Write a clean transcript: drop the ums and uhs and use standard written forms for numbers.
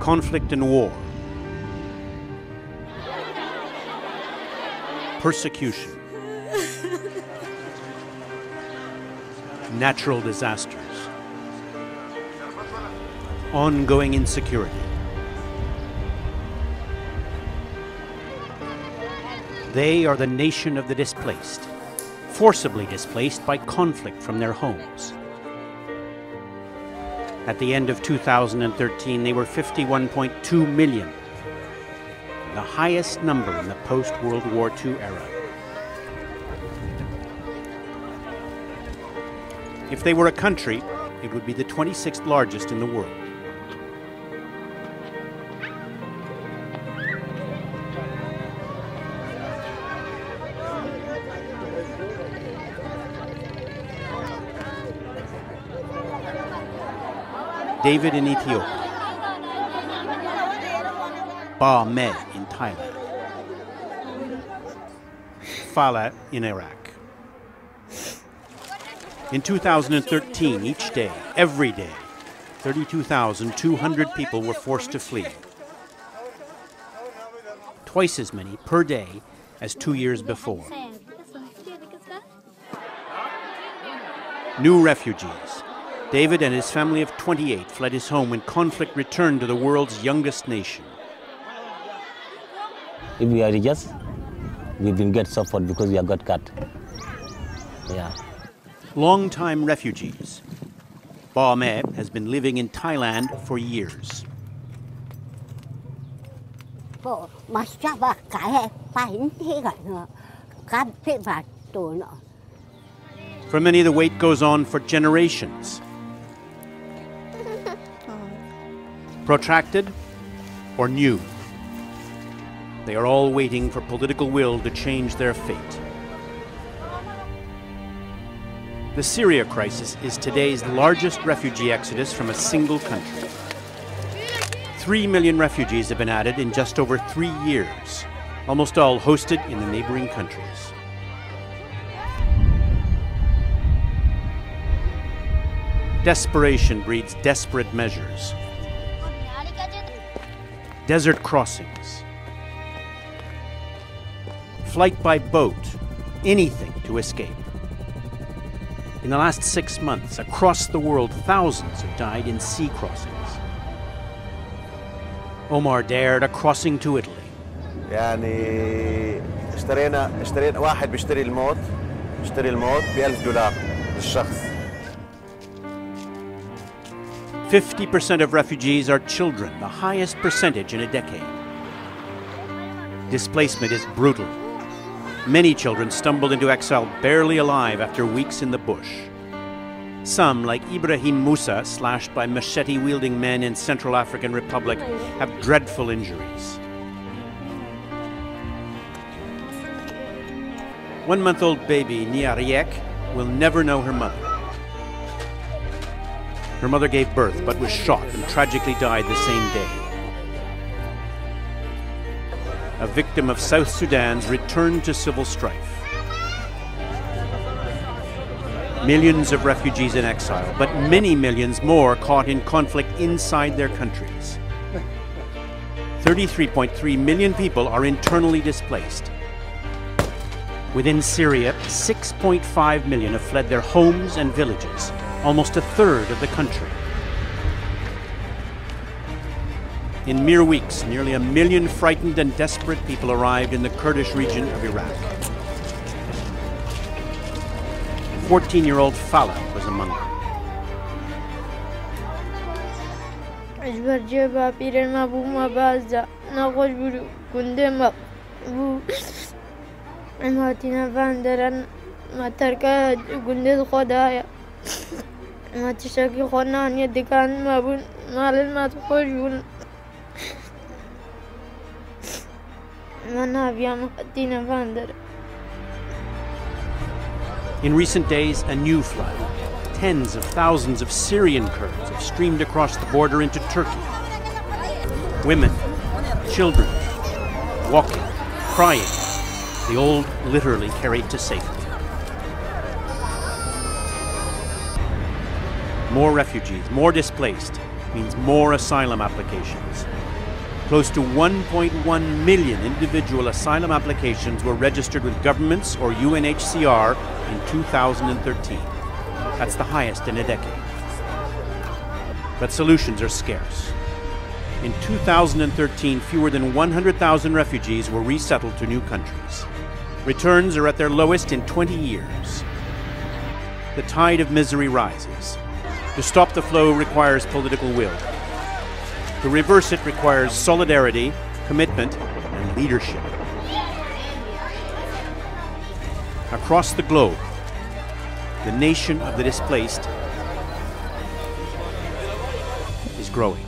conflict and war, persecution, natural disasters, ongoing insecurity. They are the nation of the displaced, forcibly displaced by conflict from their homes. At the end of 2013, they were 51.2 million, the highest number in the post-World War II era. If they were a country, it would be the 26th largest in the world. David in Ethiopia, Ba Me in Thailand, Fala in Iraq. In 2013, each day, every day, 32,200 people were forced to flee. Twice as many per day as 2 years before. New refugees. David and his family of 28 fled his home when conflict returned to the world's youngest nation. If we are religious, we've been get suffered because we have got cut. Yeah. Long-time refugees. Ba Me has been living in Thailand for years. For many, the wait goes on for generations. Protracted or new, they are all waiting for political will to change their fate. The Syria crisis is today's largest refugee exodus from a single country. 3 million refugees have been added in just over 3 years, almost all hosted in the neighboring countries. Desperation breeds desperate measures. Desert crossings, flight by boat, anything to escape. In the last 6 months, across the world, thousands have died in sea crossings. Omar dared a crossing to Italy. يعني اشترينا واحد بيشتري الموت $1,000 للشخص. 50% of refugees are children, the highest percentage in a decade. Displacement is brutal. Many children stumbled into exile barely alive after weeks in the bush. Some, like Ibrahim Musa, slashed by machete-wielding men in Central African Republic, have dreadful injuries. 1-month-old baby Niariek will never know her mother. Her mother gave birth but was shot and tragically died the same day. A victim of South Sudan's return to civil strife. Millions of refugees in exile, but many millions more caught in conflict inside their countries. 33.3 million people are internally displaced. Within Syria, 6.5 million have fled their homes and villages, almost a third of the country. In mere weeks, nearly 1 million frightened and desperate people arrived in the Kurdish region of Iraq. 14-year-old Fala was among them. In recent days, a new flood. Tens of thousands of Syrian Kurds have streamed across the border into Turkey. Women, children, walking, crying, the old literally carried to safety. More refugees, more displaced, means more asylum applications. Close to 1.1 million individual asylum applications were registered with governments or UNHCR in 2013. That's the highest in a decade. But solutions are scarce. In 2013, fewer than 100,000 refugees were resettled to new countries. Returns are at their lowest in 20 years. The tide of misery rises. To stop the flow requires political will. To reverse it requires solidarity, commitment, and leadership. Across the globe, the nation of the displaced is growing.